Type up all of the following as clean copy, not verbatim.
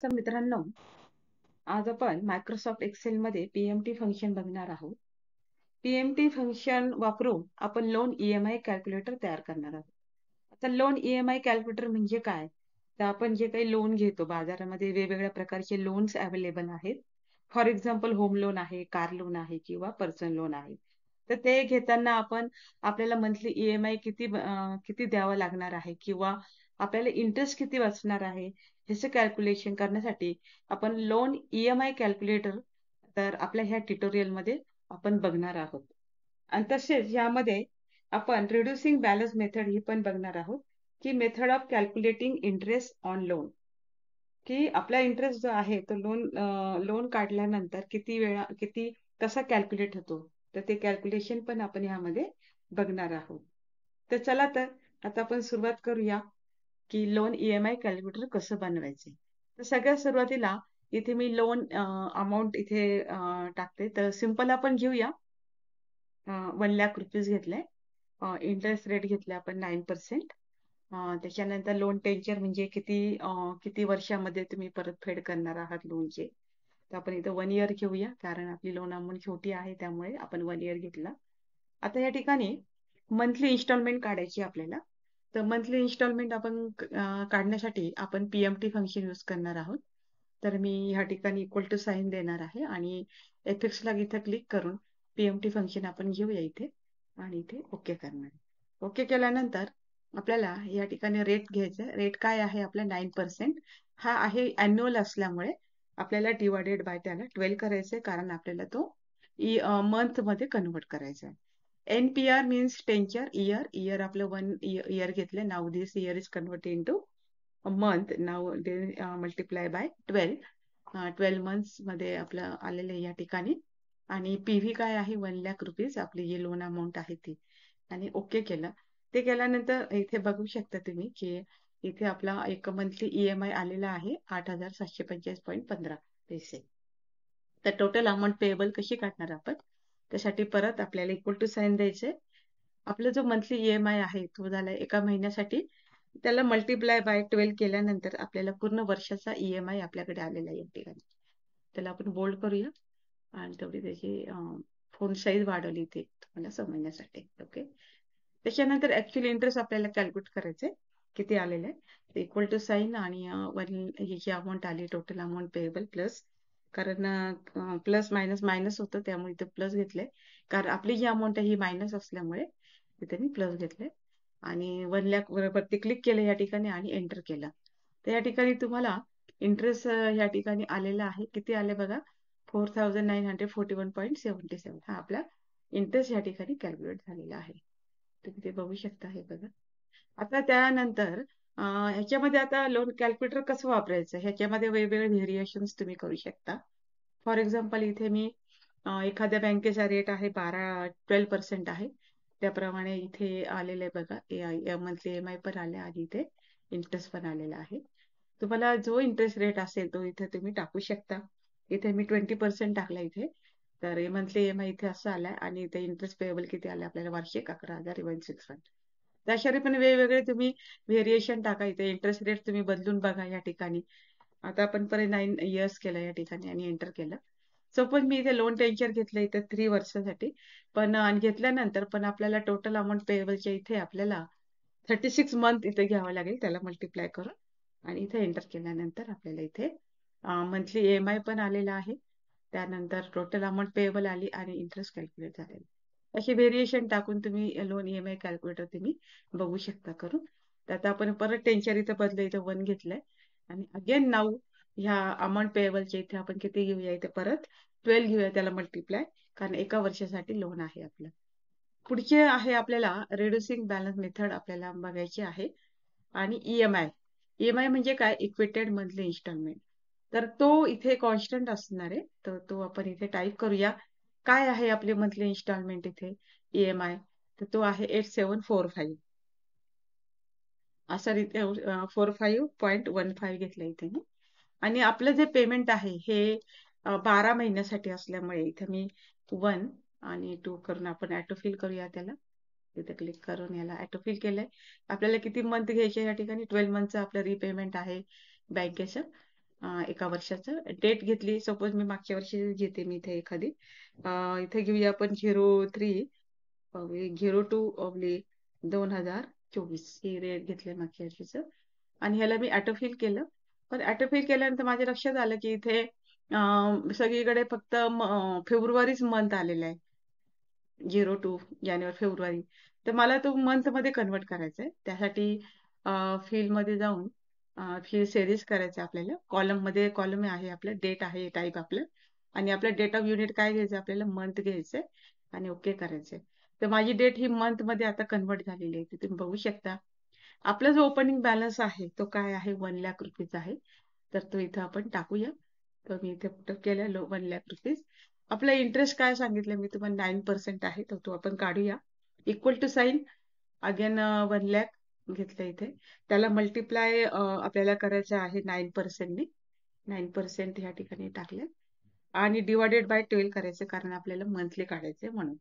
तर मित्रांनो, आज आपण मायक्रोसॉफ्ट एक्सेलमध्ये पीएमटी फंक्शन बघणार आहोत. पीएमटी फंक्शन वापरून आपण लोन ईएमआय कॅल्क्युलेटर तयार करणार आहोत. आता लोन ईएमआय कॅल्क्युलेटर म्हणजे काय? तर आपण जे काही लोन घेतो बाजारामध्ये वेगवेगळ्या प्रकारचे लोन्स अवेलेबल आहेत. फॉर एक्झाम्पल होम लोन आहे, कार लोन आहे किंवा पर्सनल लोन आहे. तर ते घेताना आपल्याला मंथली ईएमआय किती द्यावा लागणार आहे किंवा आपल्याला इंटरेस्ट किती वाचणार आहे, ह्याचं कॅल्क्युलेशन करण्यासाठी आपण लोन ईएमआय कॅल्क्युलेटर तर आपल्या ह्या ट्युटोरियलमध्ये आपण बघणार आहोत. आणि तसेच यामध्ये आपण रिड्युसिंग बॅलन्स मेथड ही पण बघणार आहोत, की method of calculating interest on loan, की आपला इंटरेस्ट जो आहे तो लोन काढल्यानंतर किती कसा कॅल्क्युलेट होतो. तर ते कॅल्क्युलेशन पण आपण यामध्ये बघणार आहोत. तर चला तर आता आपण सुरुवात करूया, की लोन ईएमआय कॅल्क्युलेटर कसं बनवायचे. तर सगळ्यात सुरुवातीला इथे मी लोन अमाउंट इथे टाकते. तर सिंपल आपण घेऊया. 1,00,000 रुपीज घेतले. इंटरेस्ट रेट घेतले आपण 9%. त्याच्यानंतर लोन टेन्चर म्हणजे किती वर्षामध्ये तुम्ही परतफेड करणार आहात लोनचे. तर आपण इथं 1 इयर घेऊया, कारण आपली लोन अमाउंट छोटी आहे त्यामुळे आपण 1 इयर घेतला. आता या ठिकाणी मंथली इन्स्टॉलमेंट काढायची आपल्याला. तर मंथली इन्स्टॉलमेंट काढण्यासाठी आपण पीएमटी फंक्शन यूज करणार आहोत. तर मी ह्या ठिकाणी इक्वल टू साइन देणार आहे आणि एफएक्सला इथं क्लिक करून पीएमटी फंक्शन आपण घेऊया इथे आणि इथे ओके करणार. ओके केल्यानंतर आपल्याला या ठिकाणी रेट घ्यायचा. रेट काय आहे आपला 9%. हा आहे अॅन्युअल असल्यामुळे आपल्याला डिवायडेड बाय त्याला 12 करायचंय, कारण आपल्याला तो मंथ मध्ये कन्वर्ट करायचा आहे. NPR means tenure year. Year आपलं 1 इयर घेतलं. Now this year is converted into month. Now multiply by 12. 12 months मध्ये आपलं आलेलं आहे या ठिकाणी. आणि पीव्ही काय आहे 1,00,000 रुपीज आपली जी लोन अमाऊंट आहे ती. आणि ओके केलं. ते केल्यानंतर इथे बघू शकता तुम्ही, की इथे आपला एक मंथली ईएमआय आलेला आहे 8,745.15 पैसे. तर टोटल अमाउंट पेएबल कशी काढणार आपण? त्यासाठी परत आपल्याला इक्वल टू साइन द्यायचे. आपला जो मंथली ईएमआय आहे तो झाला एका महिन्यासाठी. त्याला मल्टिप्लाय बाय 12 केल्यानंतर आपल्याला पूर्ण वर्षाचा ईएमआय आपल्याकडे आलेला आहे या ठिकाणी. त्याला आपण बोल्ड करूया आणि तेवढी त्याची फोन साईज वाढवली ते तुम्हाला समजण्यासाठी. ओके. त्याच्यानंतर ऍक्च्युअली इंटरेस्ट आपल्याला कॅल्क्युलेट करायचे किती आलेलं आहे. इक्वल टू साईन आणि ही जी अमाऊंट आली टोटल अमाऊंट पेएबल प्लस, कारण प्लस मायनस मायनस होतं त्यामुळे इथे प्लस घेतलंय. कारण आपली जी अमाऊंट आहे ही मायनस असल्यामुळे तिथे मी प्लस घेतले. आणि 1,00,000 वरती क्लिक केलं या ठिकाणी आणि एंटर केलं. तर या ठिकाणी तुम्हाला इंटरेस्ट या ठिकाणी आलेला आहे. किती आले बघा, 4,941.77. हा आपला इंटरेस्ट या ठिकाणी कॅल्क्युलेट झालेला आहे. तुम्ही ते बघू शकता हे बघा. आता त्यानंतर ह्याच्यामध्ये आता लोन कॅल्क्युलेटर कसं वापरायचं, ह्याच्यामध्ये वेगवेगळे व्हेरिएशन्स तुम्ही करू शकता. फॉर एक्झाम्पल इथे मी एखाद्या बँकेचा रेट आहे 12% आहे. त्याप्रमाणे इथे आलेलं आहे बघा, मंथली ईएमआय पण आले आणि इथे इंटरेस्ट पण आलेला आहे. तुम्हाला जो इंटरेस्ट रेट असेल तो इथे तुम्ही टाकू शकता. इथे मी 20% टाकला इथे. तर मंथली ईएमआय इथे असं आलाय आणि इथे इंटरेस्ट पेएबल किती आले आपल्याला वार्षिक 11,161. त्याशिवाय पण वेगवेगळे तुम्ही व्हेरिएशन टाका. इथे इंटरेस्ट रेट तुम्ही बदलून बघा या ठिकाणी. आता आपण परत 9 इयर्स केलं या ठिकाणी आणि एंटर केलं. सपोज मी इथे लोन टेन्चर घेतलं इथे 3 वर्षासाठी. पण आणि घेतल्यानंतर पण आपल्याला टोटल अमाऊंट पेएबलच्या इथे आपल्याला 36 मंथ इथे घ्यावं लागेल त्याला मल्टिप्लाय करून. आणि इथे एंटर केल्यानंतर आपल्याला इथे मंथली ईएमआय पण आलेला आहे. त्यानंतर टोटल अमाऊंट पेएबल आली आणि इंटरेस्ट कॅल्क्युलेट झालेला. असे व्हेरिएशन टाकून तुम्ही लोन ईएमआय कॅल्क्युलेटर तुम्ही बघू शकता करून. तर आता आपण परत टेन्चर इथं बदलं, इथं 1 घेतलंय आणि अगेन नाऊ ह्या अमाऊंट पेएबलच्या इथे आपण किती घेऊया, इथे परत 12 घेऊया त्याला मल्टिप्लाय, कारण एका वर्षासाठी लोन आहे आपलं. पुढचे आहे आपल्याला रिड्युसिंग बॅलन्स मेथड आपल्याला बघायची आहे. आणि ईएमआय. ईएमआय म्हणजे काय, इक्वेटेड मंथली इन्स्टॉलमेंट. तर तो इथे कॉन्स्टंट असणार आहे. तर तो आपण इथे टाईप करूया. काय आहे आपले मंथली इन्स्टॉलमेंट इथे ईएमआय, तर तो आहे 8745. असा रीते 45.15 घेतलं इथे मी. आणि आपलं जे पेमेंट आहे हे 12 महिन्यासाठी असल्यामुळे इथे मी 1 आणि 2 करून आपण ऑटोफिल करूया त्याला. तिथे क्लिक करून याला ऑटोफिल केलंय. आपल्याला किती मंथ घ्यायचे या ठिकाणी 12 मंथचं आपलं रिपेमेंट आहे बँकेचं. एका वर्षाचं डेट घेतली. सपोज मी मागच्या वर्षी घेते मी इथे एखादी. इथे घेऊया आपण 02/02/2024 ही रेट घेतली मागच्या वर्षीचं. आणि ह्याला मी ऑटोफिल केलं. पण ऑटोफिल केल्यानंतर माझ्या लक्षात आलं की इथे सगळीकडे फक्त फेब्रुवारीच मंथ आलेला आहे. 02 जानेवारी फेब्रुवारी. तर मला तो मंथ मध्ये कन्वर्ट करायचा आहे. त्यासाठी फील्ड मध्ये जाऊन फील्ड सिरीज करायचं आपल्याला. कॉलम आहे आपलं, डेट आहे टाईप आपलं. आणि आपलं डेट ऑफ युनिट काय घ्यायचं आपल्याला, मंथ घ्यायचंय आणि ओके करायचंय. तर माझी डेट ही मंथ मध्ये आता कन्वर्ट झालेली आहे. तुम्ही बघू शकता. आपला जो ओपनिंग बॅलन्स आहे तो काय आहे, 1,00,000 रुपीज आहे. तर तो इथं आपण टाकूया. तर मी इथे पुट केलं 1,00,000 रुपीज. आपला इंटरेस्ट काय सांगितलं मी तुम्हाला, 9% आहे. तर तो आपण काढूया. इक्वल टू साईन अगेन 1,00,000 घेतलं इथे. त्याला मल्टिप्लाय आपल्याला करायचं आहे 9%नी. 9% ह्या ठिकाणी टाकले. आणि डिवायडेड बाय 12 करायचं, कारण आपल्याला मंथली काढायचे म्हणून.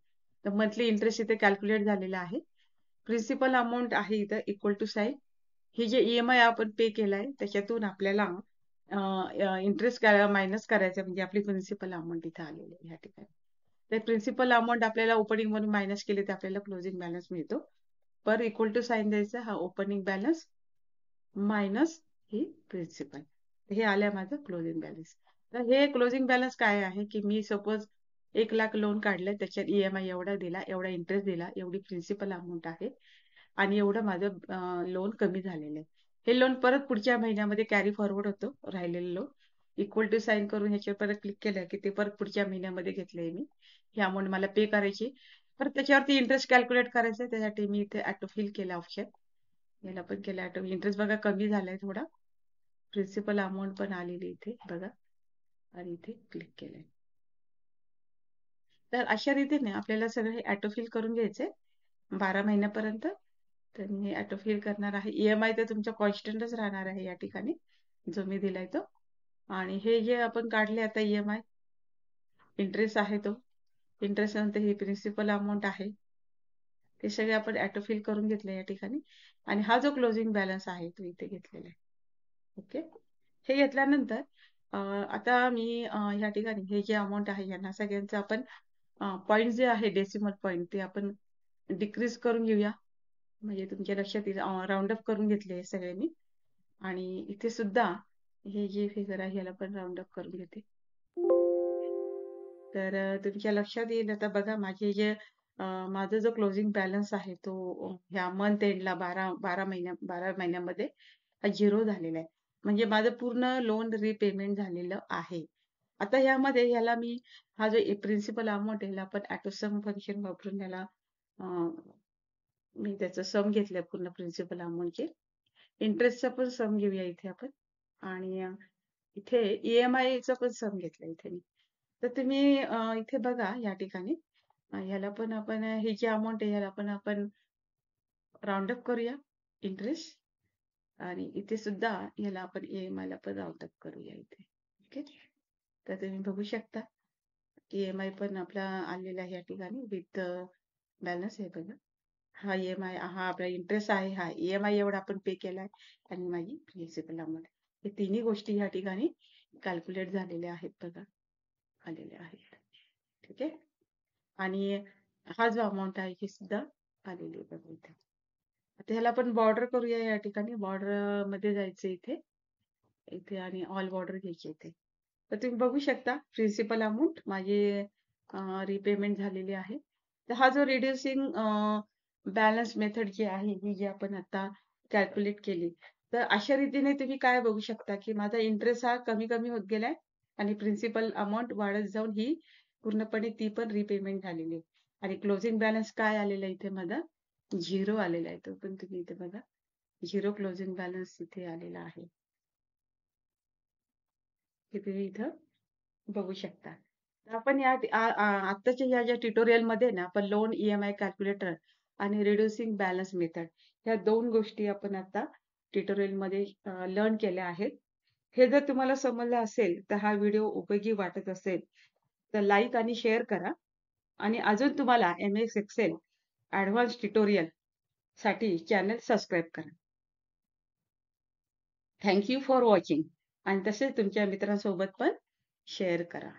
तर मंथली इंटरेस्ट इथे कॅल्क्युलेट झालेला आहे. प्रिन्सिपल अमाऊंट आहे इथं इक्वल टू साईन. ही जे EMI आपण पे केलाय त्याच्यातून आपल्याला इंटरेस्ट मायनस करायचं, म्हणजे आपली प्रिन्सिपल अमाऊंट इथे आलेली आहे ह्या ठिकाणी. तर प्रिन्सिपल अमाऊंट आपल्याला ओपनिंग मधून मायनस केले तर आपल्याला क्लोजिंग बॅलन्स मिळतो. पर इक्वल टू साईन द्यायचा, हा ओपनिंग बॅलन्स मायनस ही प्रिन्सिपल. हे आलं माझं क्लोजिंग बॅलन्स. तर हे क्लोजिंग बॅलन्स काय आहे की मी सपोज 1,00,000 लोन काढलं, त्याच्यात EMI एवढा दिला, एवढा इंटरेस्ट दिला, एवढी प्रिन्सिपल अमाऊंट आहे आणि एवढं माझं लोन कमी झालेलं आहे. हे लोन परत पुढच्या महिन्यामध्ये कॅरी फॉरवर्ड होतो, राहिलेलं लोन. इक्वल टू साईन करून ह्याच्यावर परत क्लिक केलं की ते परत पुढच्या महिन्यामध्ये घेतलंय मी. ही अमाऊंट मला पे करायची. परत त्याच्यावरती इंटरेस्ट कॅल्क्युलेट करायचं, त्यासाठी मी इथे ऑटो फिल केलं ऑप्शन. याला पण केलं ऑटो. इंटरेस्ट बघा कमी झालाय थोडा. प्रिन्सिपल अमाऊंट पण आलेली इथे बघा. आणि इथे क्लिक केलंय. तर अशा रीतीने आपल्याला सगळं हे ऑटो फिल करून घ्यायचंय 12 महिन्यापर्यंत. तर मी ऑटो फिल करणार आहे. EMI तर तुमचा कॉन्स्टंटच राहणार आहे या ठिकाणी, जो मी दिलाय तो. आणि हे जे आपण काढले आता EMI, इंटरेस्ट आहे तो. इंटरेस्ट नंतर ही प्रिन्सिपल अमाऊंट आहे. ते सगळे आपण ऑटो फिल करून घेतले या ठिकाणी. आणि हा जो क्लोजिंग बॅलन्स आहे तो इथे घेतलेला आहे. ओके. हे घेतल्यानंतर आता मी या ठिकाणी हे जे अमाऊंट आहे यांना सगळ्यांचं आपण पॉईंट जे आहे डेसिमल पॉईंट ते आपण डिक्रीज करून घेऊया. म्हणजे तुमच्या लक्षात येईल, राऊंड अप करून घेतले सगळे मी. आणि इथे सुद्धा हे जे फिगर आहे याला पण राऊंड अप करून घेते. तर तुमच्या लक्षात येईल आता बघा, माझा जो क्लोजिंग बॅलन्स आहे तो ह्या मंथ एंडला 12 महिन्यामध्ये हा 0 झालेला आहे. म्हणजे माझं पूर्ण लोन रिपेमेंट झालेलं आहे. आता ह्यामध्ये ह्याला मी हा जो प्रिन्सिपल अमाऊंट आहे, ह्याला आपण ऑटो सम फंक्शन वापरून ह्याला मी त्याचं सम घेतलंय पूर्ण प्रिन्सिपल अमाऊंटचे. इंटरेस्टचा पण सम घेऊया इथे आपण. आणि इथे EMI चा पण सम घेतला इथे मी. तर तुम्ही इथे बघा या ठिकाणी ह्याला पण आपण ही जी अमाऊंट आहे ह्याला पण आपण राऊंड अप करूया इंटरेस्ट. आणि इथे सुद्धा ह्याला आपण EMI ला पण राऊंड अप करूया इथे. ओके. तर तुम्ही बघू शकता EMI पण आपला आलेला आहे या ठिकाणी विथ बॅलन्स आहे बघा. हा EMI, हा आपला इंटरेस्ट आहे, हा EMI एवढा आपण पे केलाय आणि माझी प्रिन्सिपल अमाऊंट. हे तिन्ही गोष्टी या ठिकाणी कॅल्क्युलेट झालेल्या आहेत बघा, आलेल्या आहेत. ठीक आहे. आणि हा जो अमाऊंट आहे हे सुद्धा आलेली आहे बघा इथे. आता ह्याला आपण बॉर्डर करूया या ठिकाणी. बॉर्डर मध्ये जायचं इथे इथे आणि ऑल बॉर्डर घ्यायची इथे. तर तुम्ही बघू शकता प्रिन्सिपल अमाऊंट माझी रिपेमेंट झालेली आहे. तर हा जो रिड्युसिंग बॅलन्स मेथड जी आहे ही जी आपण आता कॅल्क्युलेट केली, तर अशा रीतीने तुम्ही काय बघू शकता की माझा इंटरेस्ट हा कमी कमी होत गेलाय आणि प्रिन्सिपल अमाऊंट वाढत जाऊन ही पूर्णपणे ती पण रिपेमेंट झालेली आहे. आणि क्लोजिंग बॅलन्स काय आलेला आहे इथे माझा, 0 आलेला आहे. तो पण तुम्ही इथे बघा, 0 क्लोजिंग बॅलन्स इथे आलेला आहे. हे तुम्ही इथं बघू शकता. तर आपण आत्ताच्या या ज्या ट्युटोरियल मध्ये ना आपण लोन EMI कॅल्क्युलेटर आणि रिड्युसिंग बॅलन्स मेथड ह्या 2 गोष्टी आपण आता ट्युटोरियल मध्ये लर्न केल्या आहेत. हे जर तुम्हाला समजलं असेल तर हा व्हिडिओ उपयोगी वाटत असेल तर लाईक आणि शेअर करा. आणि अजून तुम्हाला MS Excel ॲडव्हान्स ट्युटोरियल साठी चॅनल सबस्क्राईब करा. Thank you for watching. आणि तसेच तुमच्या मित्रांसोबत पण शेअर करा.